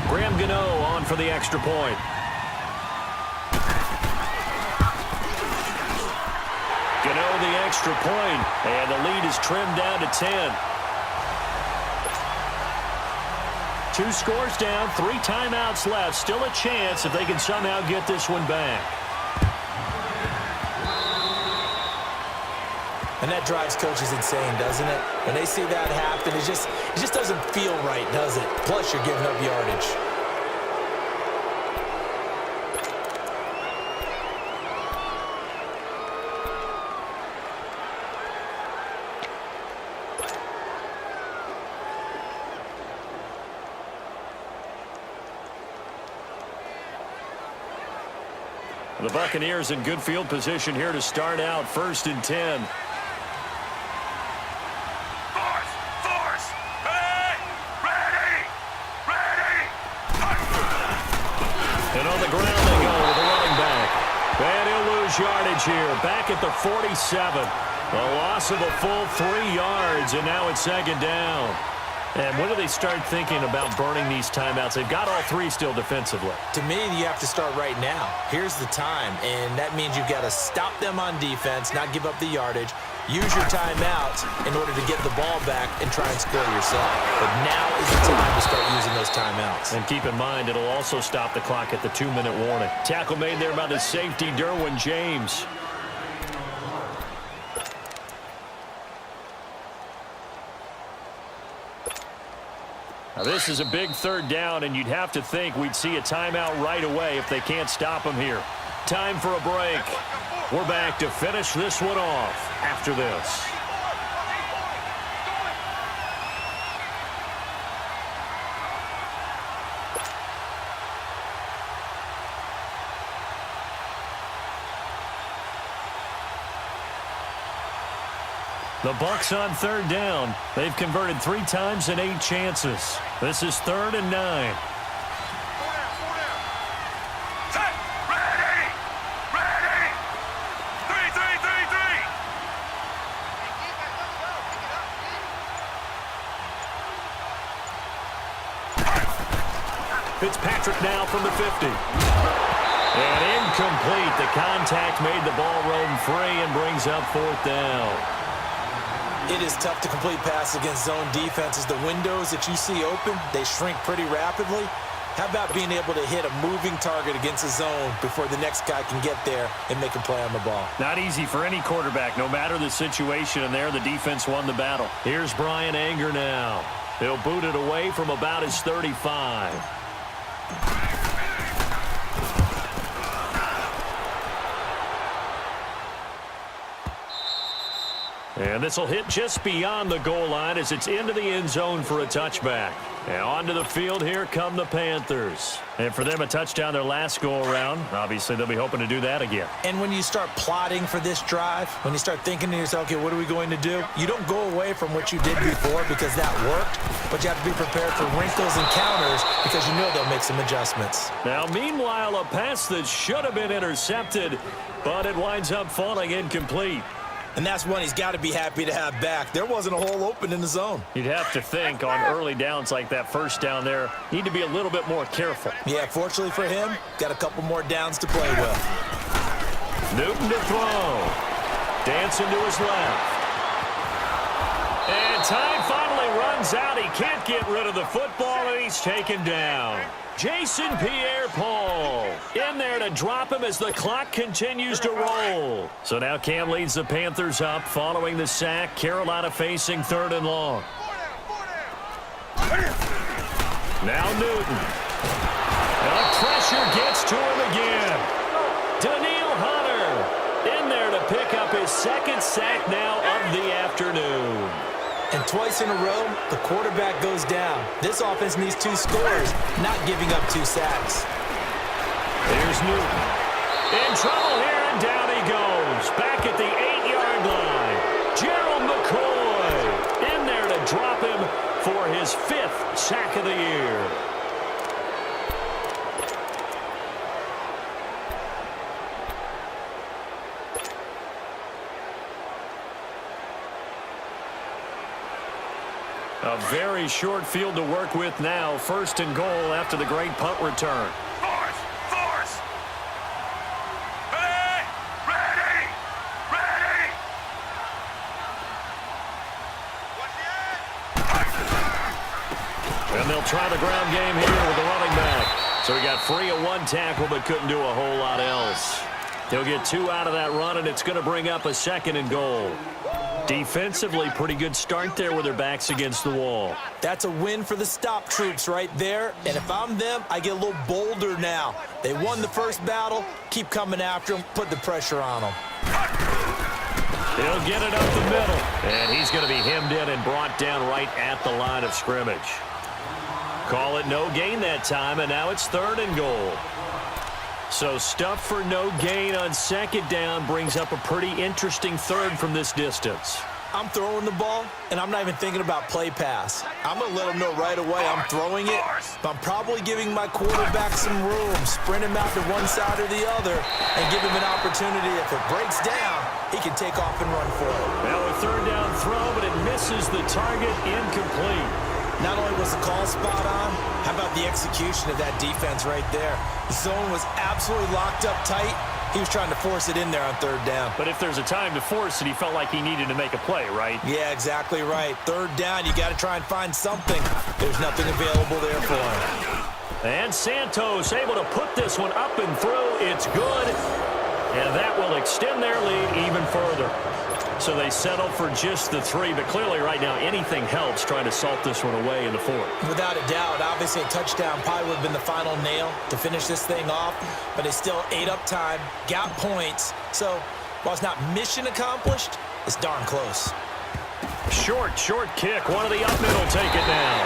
[SPEAKER 1] Graham Gano on for the extra point. Gano the extra point, and the lead is trimmed down to 10. 2 scores down, 3 timeouts left. Still a chance if they can somehow get this one back.
[SPEAKER 2] And that drives coaches insane, doesn't it? When they see that happen, it just doesn't feel right, does it? Plus, you're giving up yardage.
[SPEAKER 1] The Buccaneers in good field position here to start out, 1st and 10.
[SPEAKER 3] Force! Ready!
[SPEAKER 1] And on the ground they go with the running back. And he'll lose yardage here. Back at the 47. A loss of a full 3 yards, and now it's 2nd down. And when do they start thinking about burning these timeouts? They've got all 3 still defensively.
[SPEAKER 2] To me, you have to start right now. Here's the time, and that means you've got to stop them on defense, not give up the yardage, use your timeouts in order to get the ball back and try and score yourself. But now is the time to start using those timeouts.
[SPEAKER 1] And keep in mind, it'll also stop the clock at the 2-minute warning. Tackle made there by the safety, Derwin James. Now, this is a big 3rd down, and you'd have to think we'd see a timeout right away if they can't stop him here. Time for a break. We're back to finish this one off after this. The Bucs on 3rd down. They've converted 3 times in 8 chances. This is 3rd and 9.
[SPEAKER 3] Set! Ready! 3!
[SPEAKER 1] Fitzpatrick now from the 50. And incomplete. The contact made the ball roam free and brings up 4th down.
[SPEAKER 2] It is tough to complete passes against zone defenses. The windows that you see open, they shrink pretty rapidly. How about being able to hit a moving target against a zone before the next guy can get there and make a play on the ball?
[SPEAKER 1] Not easy for any quarterback, no matter the situation, and there the defense won the battle. Here's Brian Anger now. He'll boot it away from about his 35. And this will hit just beyond the goal line as it's into the end zone for a touchback. And onto the field, here come the Panthers. And for them, a touchdown their last go-around. Obviously, they'll be hoping to do that again.
[SPEAKER 2] And when you start plotting for this drive, when you start thinking to yourself, okay, what are we going to do? You don't go away from what you did before because that worked, but you have to be prepared for wrinkles and counters because you know they'll make some adjustments.
[SPEAKER 1] Now, meanwhile, a pass that should have been intercepted, but it winds up falling incomplete.
[SPEAKER 2] And that's one he's got to be happy to have back. There wasn't a hole open in the zone.
[SPEAKER 1] You'd have to think on early downs like that 1st down there, need to be a little bit more careful.
[SPEAKER 2] Yeah, fortunately for him, got a couple more downs to play with.
[SPEAKER 1] Newton to throw. Dancing to his left. And time finally runs out. He can't get rid of the football, and he's taken down. Jason Pierre-Paul in there to drop him as the clock continues to roll. So now Cam leads the Panthers up following the sack. Carolina facing 3rd and long. Now Newton. The pressure gets to him again. Daniil Hunter in there to pick up his 2nd sack now of the afternoon.
[SPEAKER 2] And twice in a row, the quarterback goes down. This offense needs 2 scores, not giving up 2 sacks.
[SPEAKER 1] Here's Newton. In trouble here, and down he goes. Back at the 8-yard line. Gerald McCoy in there to drop him for his 5th sack of the year. A very short field to work with now. 1st and goal after the great punt return.
[SPEAKER 3] Force! Ready!
[SPEAKER 1] And they'll try the ground game here with the running back. So he got free of 1 tackle but couldn't do a whole lot else. He'll get 2 out of that run, and it's going to bring up a 2nd and goal. Defensively, pretty good start there with their backs against the wall.
[SPEAKER 2] That's a win for the stop troops right there. And if I'm them, I get a little bolder now. They won the 1st battle. Keep coming after them. Put the pressure on them.
[SPEAKER 1] He'll get it up the middle. And he's going to be hemmed in and brought down right at the line of scrimmage. Call it no gain that time, and now it's 3rd and goal. So stuff for no gain on second down brings up a pretty interesting third from this distance.
[SPEAKER 2] I'm throwing the ball, and I'm not even thinking about play pass. I'm going to let them know right away I'm throwing it, but I'm probably giving my quarterback some room, sprint him out to one side or the other, and give him an opportunity. If it breaks down, he can take off and run for it.
[SPEAKER 1] Now a third down throw, but it misses the target, incomplete.
[SPEAKER 2] Not only was the call spot on, how about the execution of that defense right there? The zone was absolutely locked up tight. He was trying to force it in there on third down.
[SPEAKER 1] But if there's a time to force it, he felt like he needed to make a play, right?
[SPEAKER 2] Yeah, exactly right. Third down, you got to try and find something. There's nothing available there for him.
[SPEAKER 1] And Santos able to put this one up and through. It's good. And that will extend their lead even further. So they settle for just the 3, but clearly right now anything helps trying to salt this one away in the 4th.
[SPEAKER 2] Without a doubt, obviously a touchdown probably would have been the final nail to finish this thing off, but they still ate up time, got points. So while it's not mission accomplished, it's darn close.
[SPEAKER 1] Short kick. One of the up middle take it down.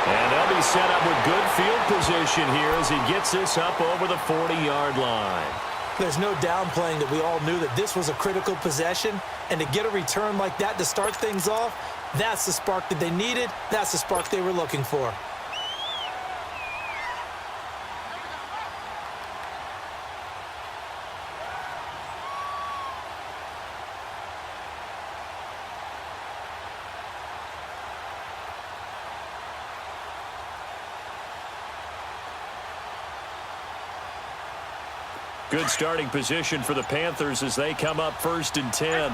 [SPEAKER 1] And they'll be set up with good field position here as he gets this up over the 40-yard line.
[SPEAKER 2] There's no downplaying that we all knew that this was a critical possession, and to get a return like that to start things off, that's the spark that they needed. That's the spark they were looking for.
[SPEAKER 1] Good starting position for the Panthers as they come up 1st and 10.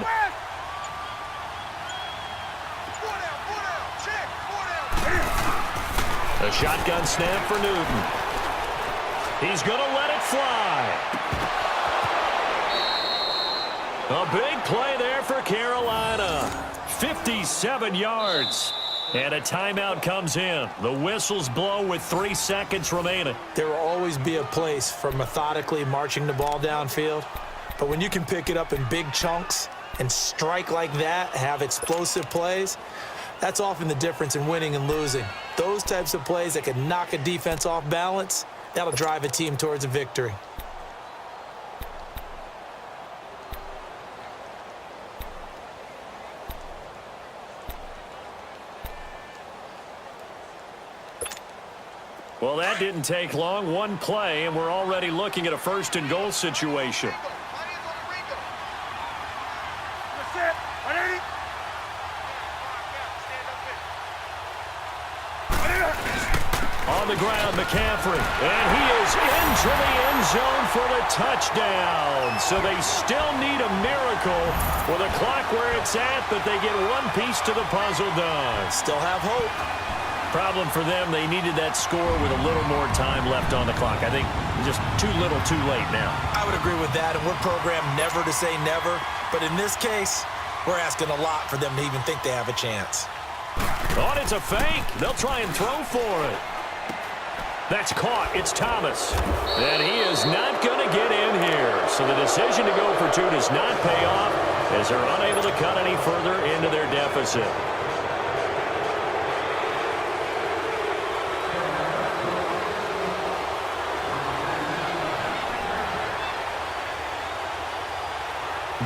[SPEAKER 1] A shotgun snap for Newton. He's going to let it fly. A big play there for Carolina. 57 yards. And a timeout comes in. The whistles blow with 3 seconds remaining.
[SPEAKER 2] There will always be a place for methodically marching the ball downfield. But when you can pick it up in big chunks and strike like that, have explosive plays, that's often the difference in winning and losing. Those types of plays that can knock a defense off balance, that'll drive a team towards a victory.
[SPEAKER 1] Well, that didn't take long. One play, and we're already looking at a 1st and goal situation. On the ground, McCaffrey, and he is into the end zone for the touchdown. So they still need a miracle with a clock where it's at, but they get one piece to the puzzle done.
[SPEAKER 2] Still have hope.
[SPEAKER 1] Problem for them, they needed that score with a little more time left on the clock. I think just too little too late now.
[SPEAKER 2] I would agree with that, and we're programmed never to say never. But in this case, we're asking a lot for them to even think they have a chance.
[SPEAKER 1] Oh, it's a fake. They'll try and throw for it. That's caught. It's Thomas. And he is not going to get in here. So the decision to go for 2 does not pay off as they're unable to cut any further into their deficit.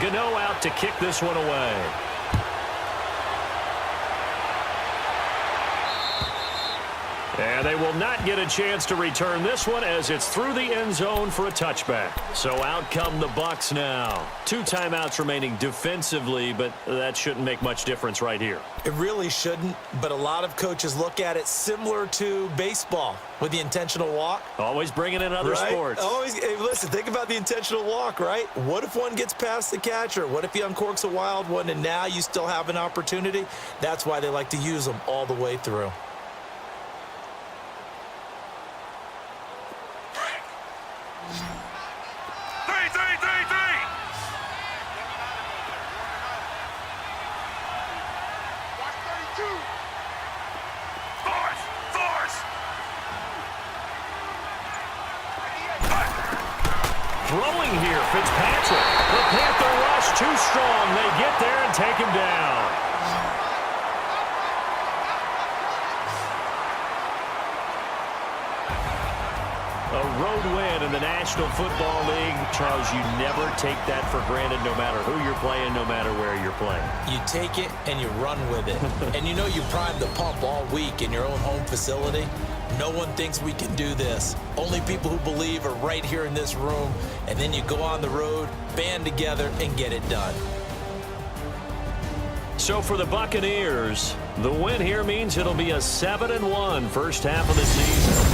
[SPEAKER 1] Gano out to kick this one away. And they will not get a chance to return this one as it's through the end zone for a touchback. So out come the Bucs now. 2 timeouts remaining defensively, but that shouldn't make much difference right here.
[SPEAKER 2] It really shouldn't, but a lot of coaches look at it similar to baseball with the intentional walk.
[SPEAKER 1] Always bringing in other sports.
[SPEAKER 2] Always, hey, listen, think about the intentional walk, right? What if one gets past the catcher? What if he uncorks a wild one and now you still have an opportunity? That's why they like to use them all the way through.
[SPEAKER 1] Throwing here, Fitzpatrick. The Panther rush too strong. They get there and take him down. A road win, and in the National Football League, Charles, you never take that for granted no matter who you're playing, no matter where you're playing.
[SPEAKER 2] You take it and you run with it. And you know you primed the pump all week in your own home facility. No one thinks we can do this. Only people who believe are right here in this room. And then you go on the road, band together, and get it done.
[SPEAKER 1] So for the Buccaneers, the win here means it'll be a 7-1 first half of the season.